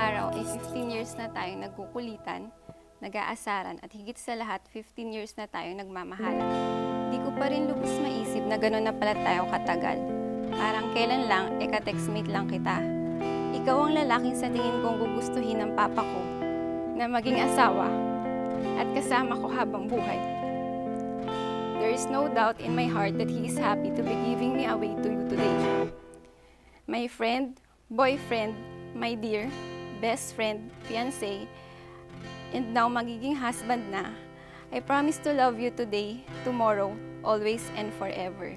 araw ay 15 years na tayong nagkukulitan, nag-aasaran at higit sa lahat 15 years na tayong nagmamahalan. Di ko pa rin lubos maisip na gano'n na pala tayo katagal. Parang kailan lang, eka-textmate lang kita. Ikaw ang lalaking sa tingin kong gugustuhin ng papa ko na maging asawa at kasama ko habang buhay. There is no doubt in my heart that he is happy to be giving me away to you today. My friend, boyfriend, my dear, best friend, fiancé, and now magiging husband na, I promise to love you today, tomorrow, always, and forever.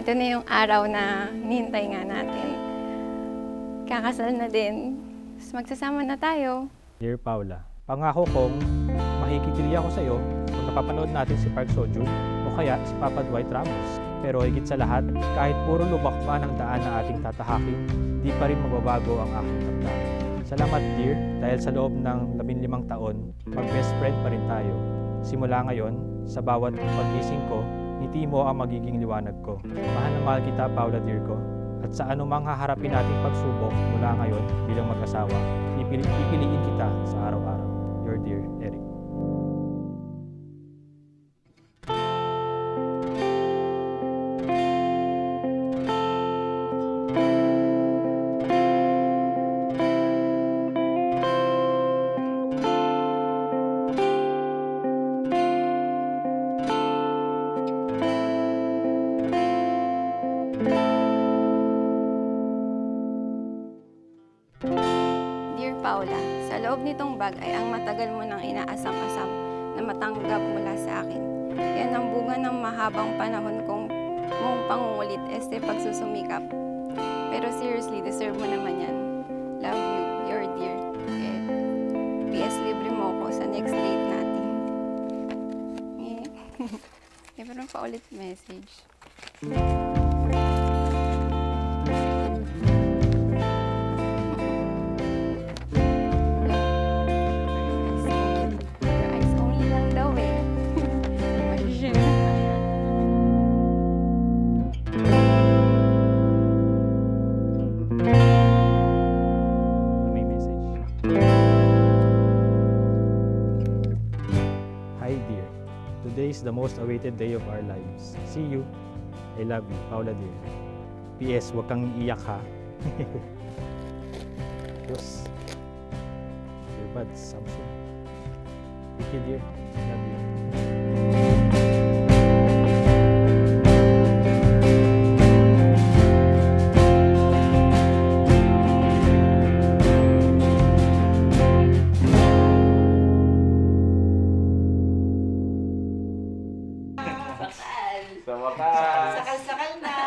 Ito na yung araw na hinihintay nga natin. Kakasal na din. Tapos magsasama na tayo. Dear Paula, pangako kong makikitili ako sa iyo kung napapanood natin si Park Seo-joon o kaya si Papa Dwight Ramos. Pero higit sa lahat, kahit puro lubak pa ng daan na ating tatahakin, di pa rin magbabago ang aking damdamin. Salamat dear, dahil sa loob ng 15 taon, mag-best friend pa rin tayo. Simula ngayon, sa bawat pagising ko, ngiti mo ang magiging liwanag ko. Mahal na mahal kita, Paula dear ko. At sa anumang haharapin nating pagsubok mula ngayon bilang mag-asawa, pipiliin kita sa araw-araw. Your dear Eric. Dear Paula, sa loob nitong bag ay ang matagal mo nang inaasam-asam na matanggap mula sa akin. Yan ang bunga ng mahabang panahon kong mong pangungulit pagsusumikap. Pero seriously, deserve mo naman yan. Love you, your dear. PS libre mo ako sa next date natin. Meron pa ulit message. May message. Hi dear, today is the most awaited day of our lives. See you. I love you, Paula dear. PS, huwag kang iiyak ha. Diyos. Dear buds, Samsung. Thank you dear. Love you. Sa wakas! Sakal-sakal na!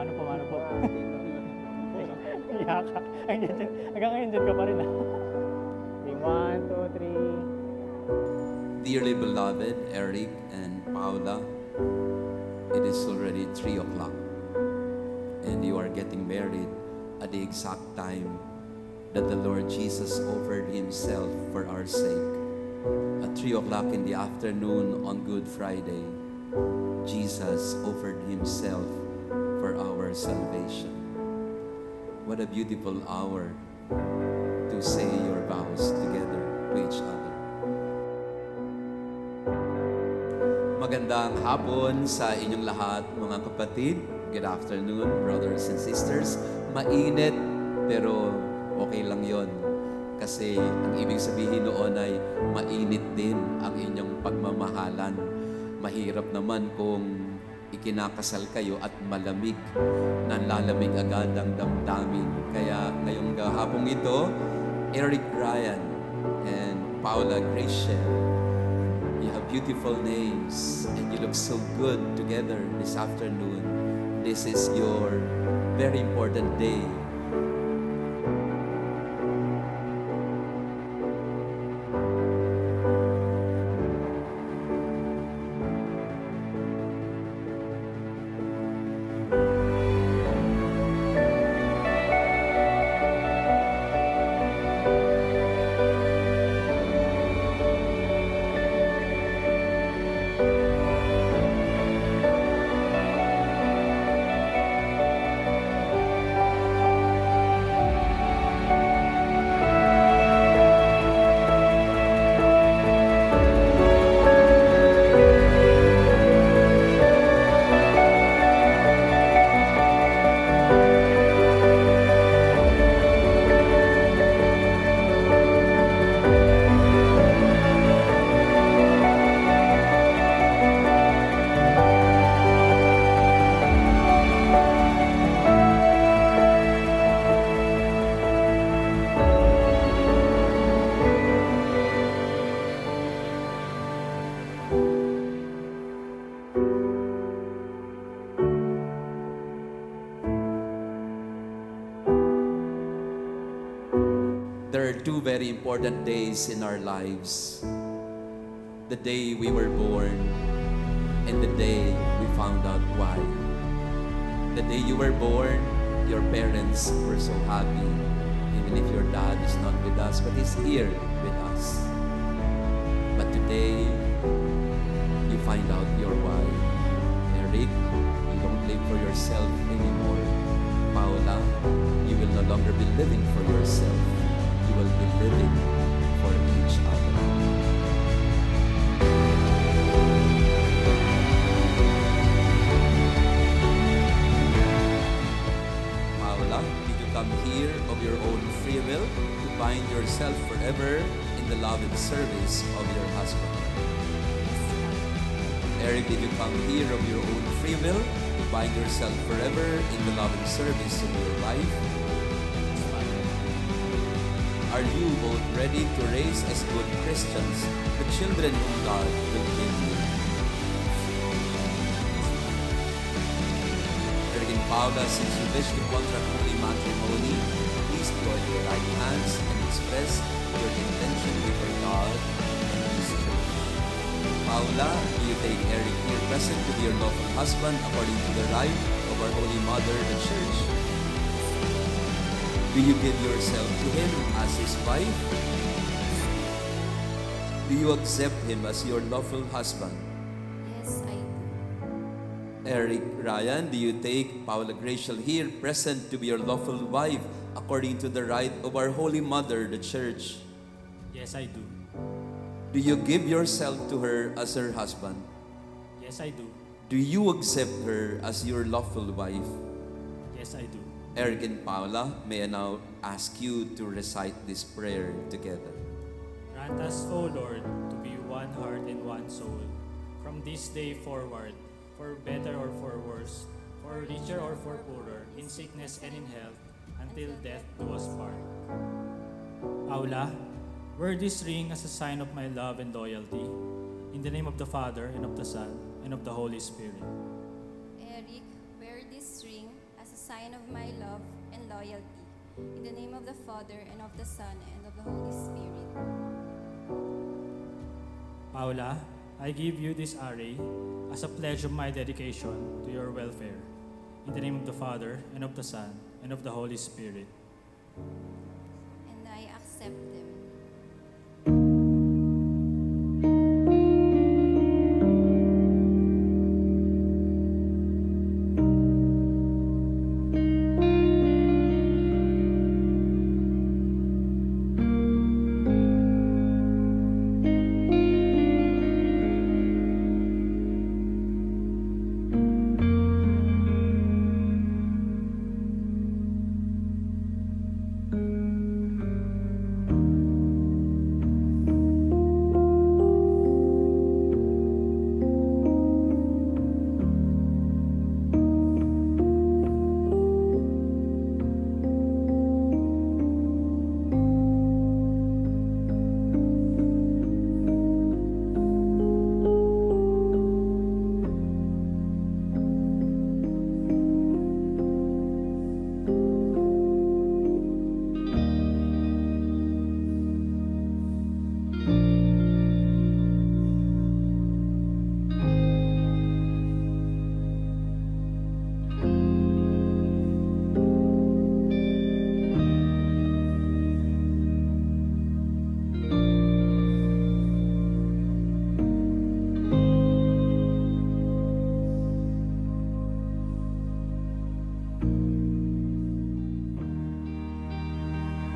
Paano po? Iyak ka. Hanggang ngayon dyan ka pa rin ha. 1, 2, 3. Dearly beloved Eric and Paula, it is already 3 o'clock and you are getting married at the exact time that the Lord Jesus offered Himself for our sake. At 3 o'clock in the afternoon on Good Friday, Jesus offered Himself for our salvation. What a beautiful hour to say your vows together to each other. Magandang hapon sa inyong lahat, mga kapatid. Good afternoon, brothers and sisters. Mainit, pero okay lang yon. Kasi ang ibig sabihin noon ay mainit din ang inyong pagmamahalan. Mahirap naman kung ikinakasal kayo at malamig, nanlalamig agad ang damdamin. Kaya ngayong hapong ito, Eric Ryan and Paula Gracia, you have beautiful names and you look so good together this afternoon. This is your very important day. There are two very important days in our lives. The day we were born and the day we found out why. The day you were born, your parents were so happy, even if your dad is not with us, but he's here with us. But today, you find out your why. Eric, you don't live for yourself anymore. Paula, you will no longer be living for yourself. You will be living for each other. Paula, did you come here of your own free will to bind yourself forever in the love and service of your husband? Eric, did you come here of your own free will to bind yourself forever in the love and service of your wife? Are you both ready to raise as good Christians the children whom God will give you? Eric and Paula, since you wish to contract holy matrimony, please join your right hands and express your intention before God and His church. Paula, do you take Eric here present to be your lawful husband according to the rite of our Holy Mother, the Church? Do you give yourself to him as his wife? Do you accept him as your lawful husband? Yes, I do. Eric Ryan, do you take Paula Gracial here present to be your lawful wife according to the rite of our Holy Mother, the Church? Yes, I do. Do you give yourself to her as her husband? Yes, I do. Do you accept her as your lawful wife? Yes, I do. Eric and Paula, may I now ask you to recite this prayer together. Grant us, O Lord, to be one heart and one soul, from this day forward, for better or for worse, for richer or for poorer, in sickness and in health, until death do us part. Paula, wear this ring as a sign of my love and loyalty, in the name of the Father, and of the Son, and of the Holy Spirit. Eric, wear this ring as a sign of my love and loyalty. In the name of the Father, and of the Son, and of the Holy Spirit. Paula, I give you this array as a pledge of my dedication to your welfare. In the name of the Father, and of the Son, and of the Holy Spirit. And I accept them.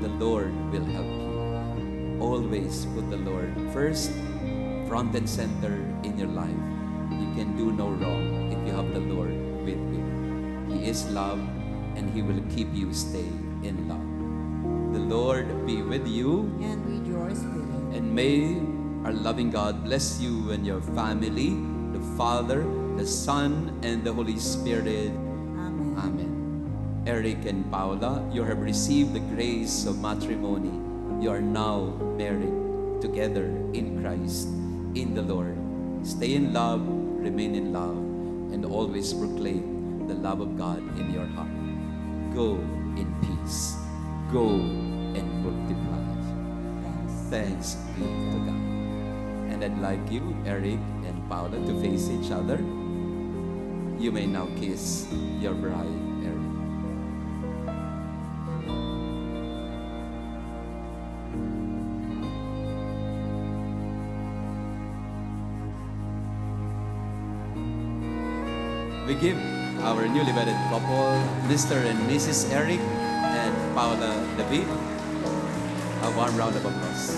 the Lord will help you. Always put the Lord first, front and center in your life. You can do no wrong if you have the Lord with you. He is love, and He will keep you stay in love. The Lord be with you, and with your spirit. and may our loving God bless you and your family, the Father, the Son, and the Holy Spirit. Amen. Amen. Eric and Paula, you have received the grace of matrimony. You are now married together in Christ, in the Lord. Stay in love, remain in love, and always proclaim the love of God in your heart. Go in peace. Go and multiply. Thanks be to God. And I'd like you, Eric and Paula, to face each other. You may now kiss your bride, Eric. We give our newly wedded couple, Mr. and Mrs. Eric and Paula David, a warm round of applause.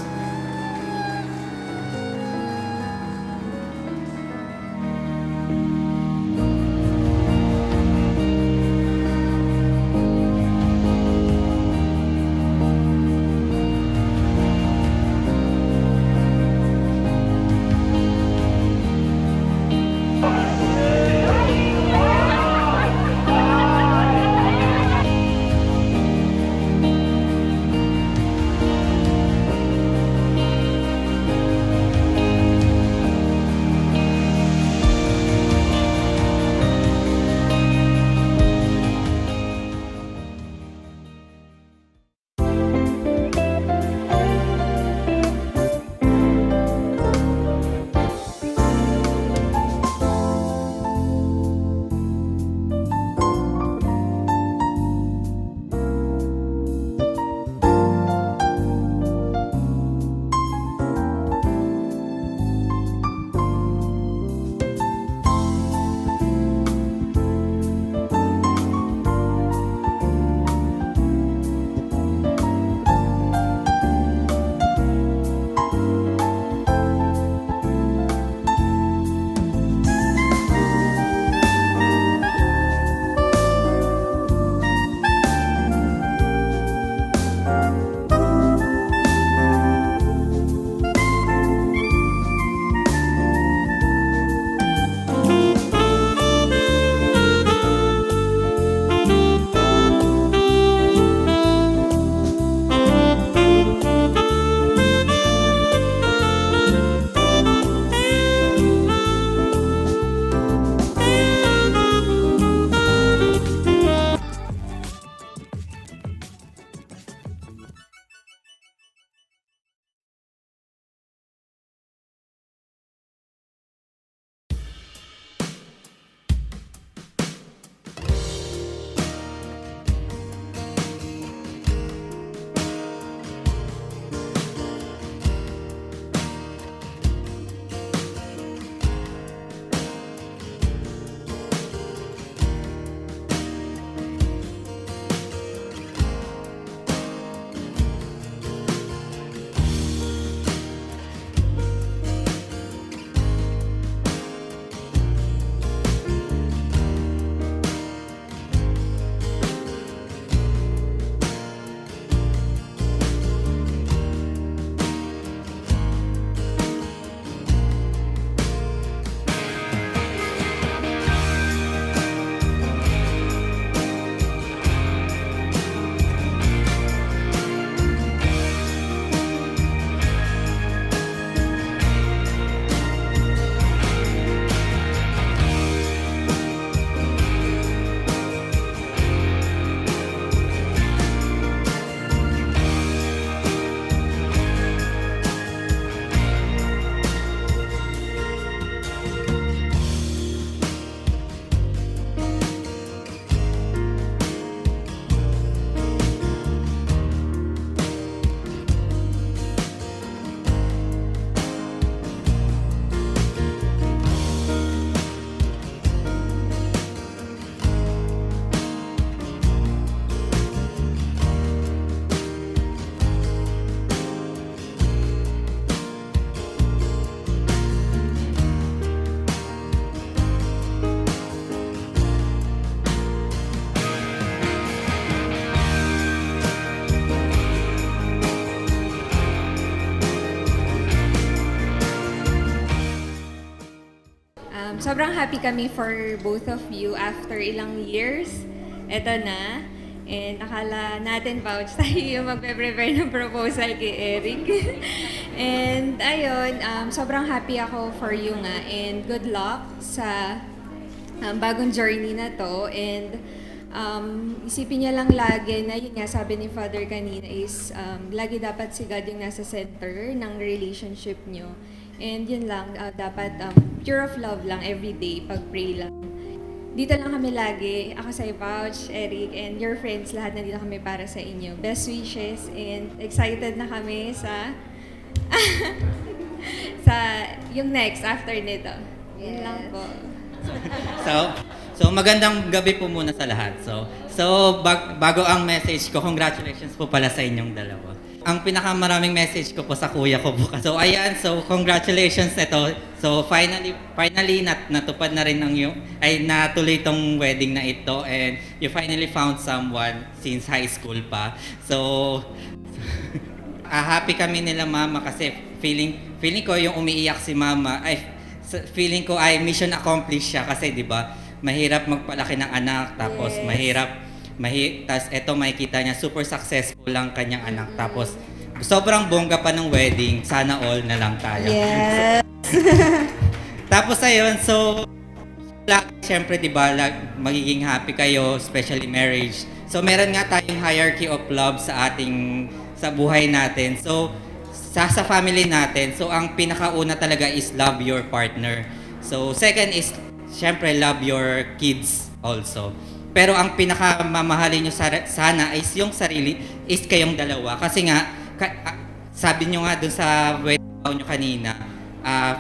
Sobrang happy kami for both of you after ilang years. Eto na. And akala natin, Pouch, tayo yung magpe-prepare ng proposal kay Eric. And ayun, sobrang happy ako for you nga. And good luck sa bagong journey na to. And isipin niya lang lagi na yun nga, sabi ni Father kanina is lagi dapat si God yung nasa center ng relationship nyo. And yun lang, dapat pure of love lang everyday, pag-pray lang. Dito lang kami lagi, ako sa Pouch, Eric, and your friends, lahat nandito kami para sa inyo. Best wishes and excited na kami sa sa yung next after nito. Yun lang po. So magandang gabi po muna sa lahat. Bago ang message ko, congratulations po pala sa inyong dalawa. Ang pinakamaraming message ko po sa kuya ko bukas. So ayan, congratulations ito. So finally natupad na rin natuloy tong wedding na ito, and you finally found someone since high school pa. So happy kami nila mama kasi feeling ko yung umiiyak si mama feeling ko ay mission accomplished siya kasi 'di ba? Mahirap magpalaki ng anak tapos tas eto makikita niya super successful lang kanyang anak tapos sobrang bongga pa ng wedding, sana all na lang tayo. Yes. Tapos ayun, syempre 'di ba, magiging happy kayo, especially marriage. So meron nga tayong hierarchy of love sa buhay natin. So sa family natin, so ang pinakauna talaga is love your partner. So second is syempre love your kids also. Pero ang pinakamamahalin nyo sana is yung sarili, is kayong dalawa. Kasi nga, sabi nyo nga dun sa wedding vow nyo kanina,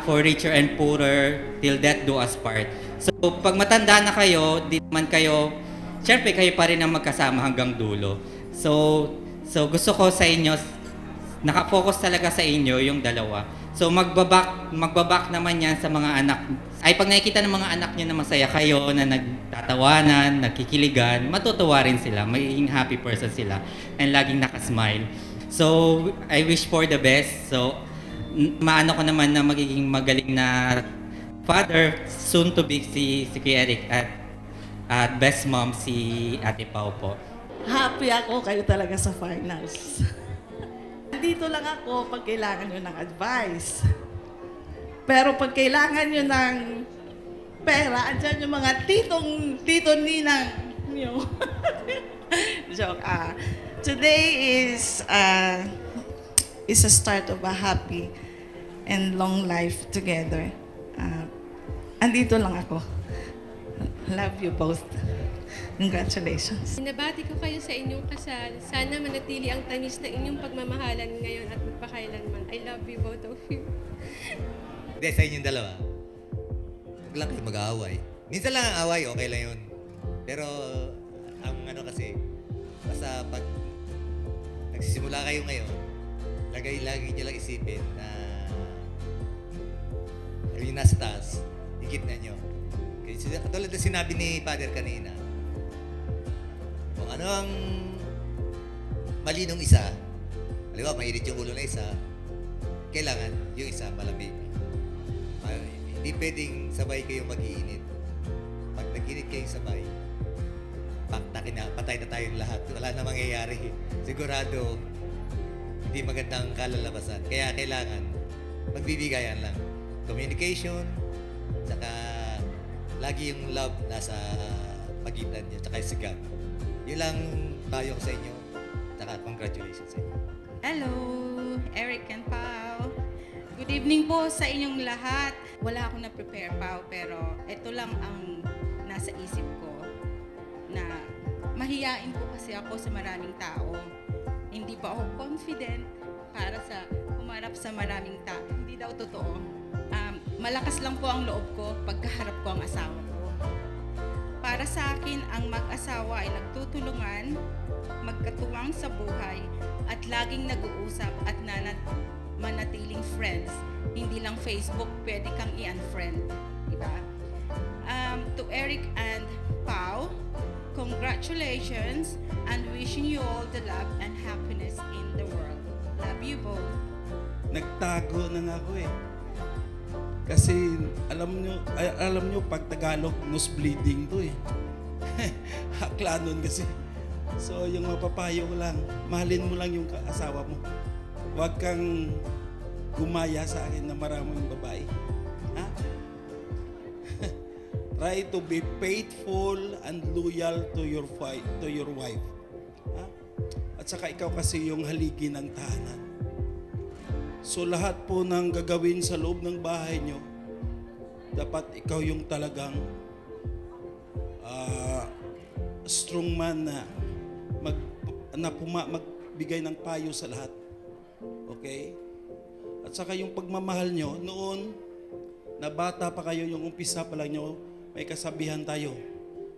for richer and poorer, till death do us part. So pag matanda na kayo, di naman kayo, syempre kayo pa rin ang magkasama hanggang dulo. So gusto ko sa inyo, nakafocus talaga sa inyo yung dalawa. So magbabak naman yan sa mga anak. Ay pag nakikita ng mga anak niyo na masaya kayo, na nagtatawanan, nakikiligan, matutuwa rin sila, magiging happy person sila, and laging nakasmile. So I wish for the best. So maano ko naman na magiging magaling na father, soon to be si Kuya Eric, at best mom si Ate Pao po. Happy ako kayo talaga sa finals. Dito lang ako pag kailangan nyo ng advice. Pero pag kailangan nyo ng pera, andyan yung mga tito ninang nyo. Joke. Today is a start of a happy and long life together. Andito lang ako. Love you both. Congratulations. Binabati ko kayo sa inyong kasal. Sana manatili ang tamis na inyong pagmamahalan ngayon at magpakailanman. I love you, both of you. Hindi, sa inyong dalawa. Huwag lang kayo mag-aaway. Minsan lang ang away, okay lang yun. Pero, ang kasi, basta pag nagsisimula kayo ngayon, lagi nyo lang isipin na yung nasa taas, higit na nyo. Kasi katulad na sinabi ni Father kanina, kung ano ang mali nung isa, halimbawa, mainit yung ulo na isa, kailangan yung isa malamig. Hindi pwedeng sabay kayong mag-iinit. Pag nag-init kayong sabay, patay na tayong lahat. Wala na mangyayari. Sigurado, hindi magandang kalalabasan. Kaya kailangan, magbibigayan lang. Communication, saka lagi yung love nasa pagitan niya, saka si God. Yun lang tayo ko sa inyo. Saka congratulations sa inyo. Hello, Eric and Pao. Good evening po sa inyong lahat. Wala akong na-prepare, Pao, pero ito lang ang nasa isip ko na mahiyain po kasi ako sa maraming tao. Hindi pa ako confident para sa humarap sa maraming tao. Hindi daw totoo. Malakas lang po ang loob ko pagkaharap ko ang asawa ko. Para sa akin, ang mag-asawa ay nagtutulungan, magkatuwang sa buhay, at laging nag-uusap at manatiling friends. Hindi lang Facebook, pwede kang i-unfriend. Diba? To Eric and Pao, congratulations and wishing you all the love and happiness in the world. Love you both. Nagtago na nga ako eh. Kasi alam nyo pag Tagalog, nose bleeding to eh. Hakla nun kasi. So yung mapapayo ko lang, mahalin mo lang yung asawa mo. Huwag kang gumaya sa akin na maraming babae. Ha? Try to be faithful and loyal to your wife. Ha? At saka ikaw kasi yung haligi ng tahanan. So lahat po ng gagawin sa loob ng bahay nyo, dapat ikaw yung talagang strong man na magbigay ng payo sa lahat. Okay? At saka yung pagmamahal nyo, noon, na bata pa kayo, yung umpisa pa lang nyo, may kasabihan tayo,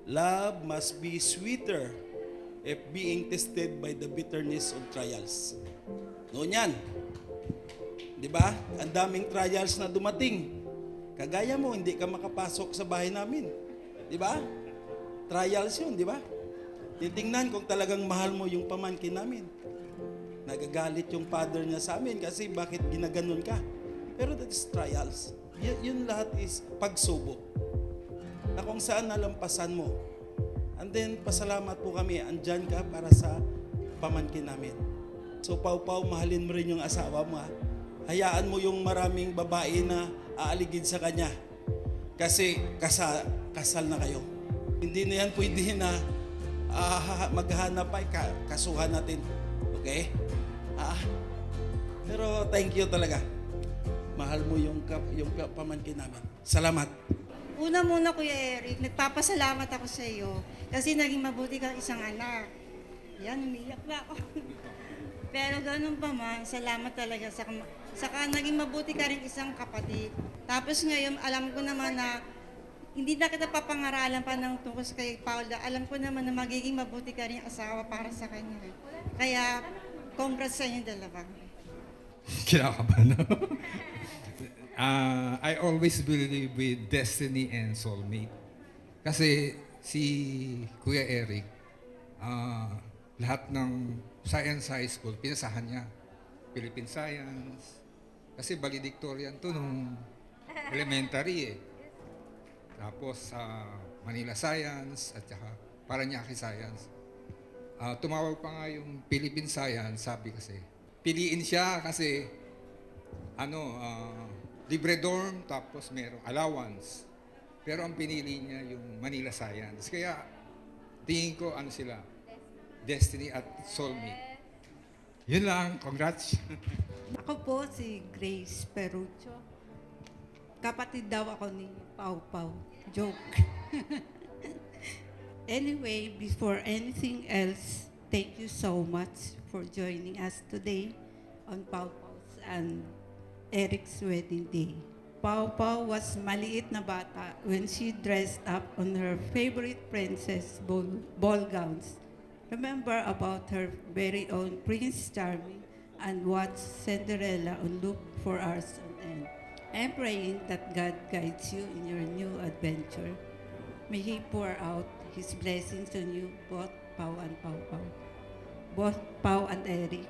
love must be sweeter if being tested by the bitterness of trials. Noon yan. Di ba? Ang daming trials na dumating. Kagaya mo, hindi ka makapasok sa bahay namin. Di ba? Trials yun, di ba? Titingnan kung talagang mahal mo yung pamangkin namin. Nagagalit yung father niya sa amin kasi bakit ginaganon ka. Pero that is trials. Yun lahat is pagsubok. Na kung saan nalampasan mo. And then, pasalamat po kami, andyan ka para sa pamangkin namin. So, Pau, mahalin mo rin yung asawa mo. Ha? Hayaan mo yung maraming babae na aaligid sa kanya. Kasi kasal na kayo. Hindi na yan pwede na maghanap pa, kasuhan natin. Okay? Pero thank you talaga. Mahal mo yung pamangkin namin. Salamat. Una muna, Kuya Eric, nagpapasalamat ako sa iyo kasi naging mabuti kang isang anak. Yan, umiyak na ako. Pero ganun pa man, salamat talaga saka naging mabuti ka rin isang kapatid. Tapos ngayon, alam ko naman na hindi na kita papangaralan pa ng tungkol kay Paula. Alam ko naman na magiging mabuti ka rin asawa para sa kanya. Kaya, congrats sa inyo dalawa. Kinakabahan na. I always believe with destiny and soulmate. Kasi si Kuya Eric, lahat ng Science High School, pinasahan niya. Philippine Science. Kasi valedictorian to nung elementary eh. Tapos Manila Science at saka Paranaque Science. Tumawag pa nga yung Philippine Science, sabi kasi, piliin siya kasi libre dorm tapos merong allowance. Pero ang pinili niya yung Manila Science. Kaya tingin ko sila, destiny at soulmate. Yun lang, congrats. Ako po si Grace Perucho. Kapatid daw ako ni Pau. Joke. Anyway, before anything else, thank you so much for joining us today on Pau's and Eric's wedding day. Pau was maliit na bata when she dressed up on her favorite princess ball gowns. Remember about her very own Prince Charming and watch Cinderella on loop for hours on end. I'm praying that God guides you in your new adventure. May He pour out His blessings on you, both Pau and Pau. Both Pau and Eric.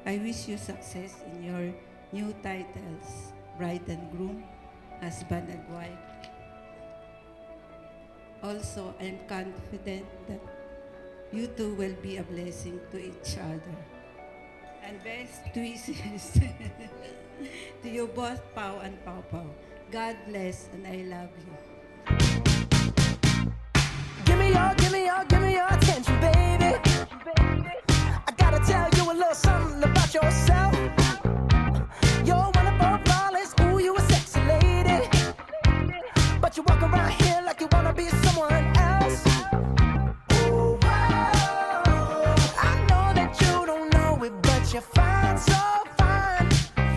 I wish you success in your new titles, bride and groom, husband and wife. Also, I'm confident that you two will be a blessing to each other. And best wishes to you both, Pau and Pau. God bless and I love you. Give me your attention, baby. I gotta tell you a little something about yourself. You're one of our flawless, ooh, you a sexy lady. But you walk around here like you wanna be someone else. Ooh, whoa. I know that you don't know it, but you're fine, so fine.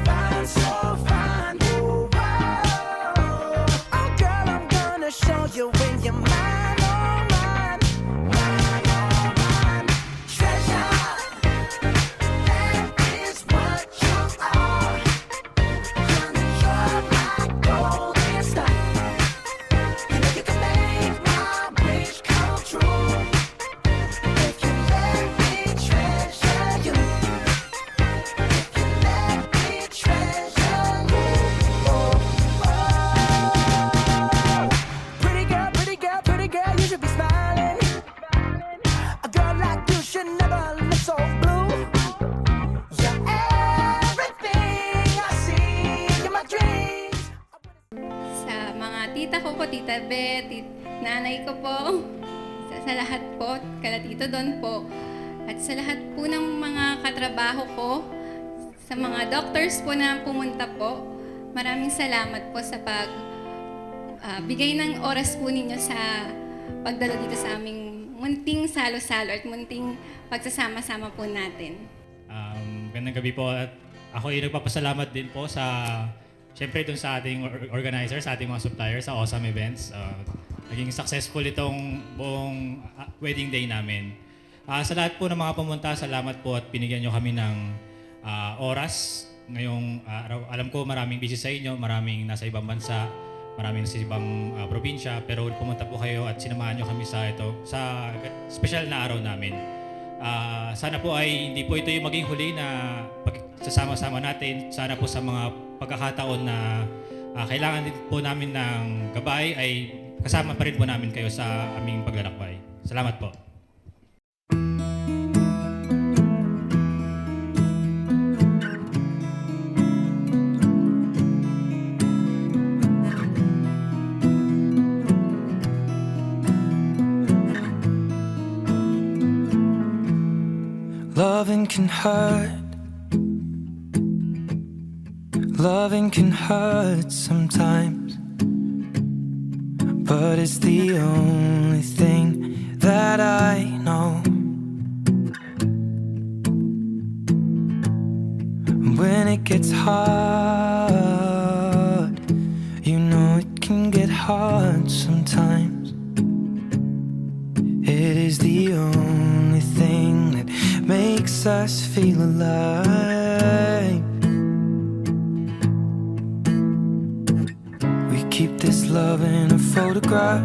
Fine, so fine. Ooh, whoa. Oh, girl, I'm gonna show you when you're mine. Treasure you. tita ko po, Tita Beth, nanay ko po, sa lahat po, kala Tito Don po, at sa lahat po ng mga katrabaho ko, sa mga doctors po na pumunta po, maraming salamat po sa bigay ng oras po ninyo sa pagdalo dito sa aming munting salo-salo at munting pagsasama-sama po natin. Gandang gabi po at ako ay nagpapasalamat din po syempre dun sa ating organizer, sa ating mga suppliers, sa Awesome Events. Naging successful itong buong wedding day namin. Sa lahat po ng mga pumunta, salamat po at binigyan nyo kami ng oras ngayong araw. Alam ko maraming busy sa inyo, maraming nasa ibang bansa, maraming nasa ibang probinsya, pero pumunta po kayo at sinamahan nyo kami sa special na araw namin. Sana po ay hindi po ito yung maging huli na pagsasama-sama natin. Sana po sa mga pagkakataon na kailangan din po namin ng gabay ay kasama pa rin po namin kayo sa aming paglalakbay. Salamat po. Loving can hurt. Loving can hurt sometimes, but it's the only thing that I know. When it gets hard, you know it can get hard sometimes. It is the only thing that makes us feel alive. We keep this love in a photograph.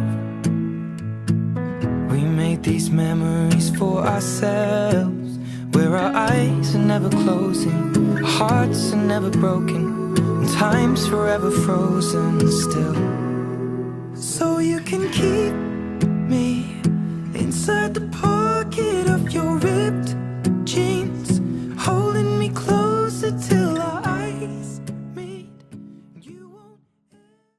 We make these memories for ourselves, where our eyes are never closing, our hearts are never broken, and time's forever frozen still. So you can keep me inside the pool.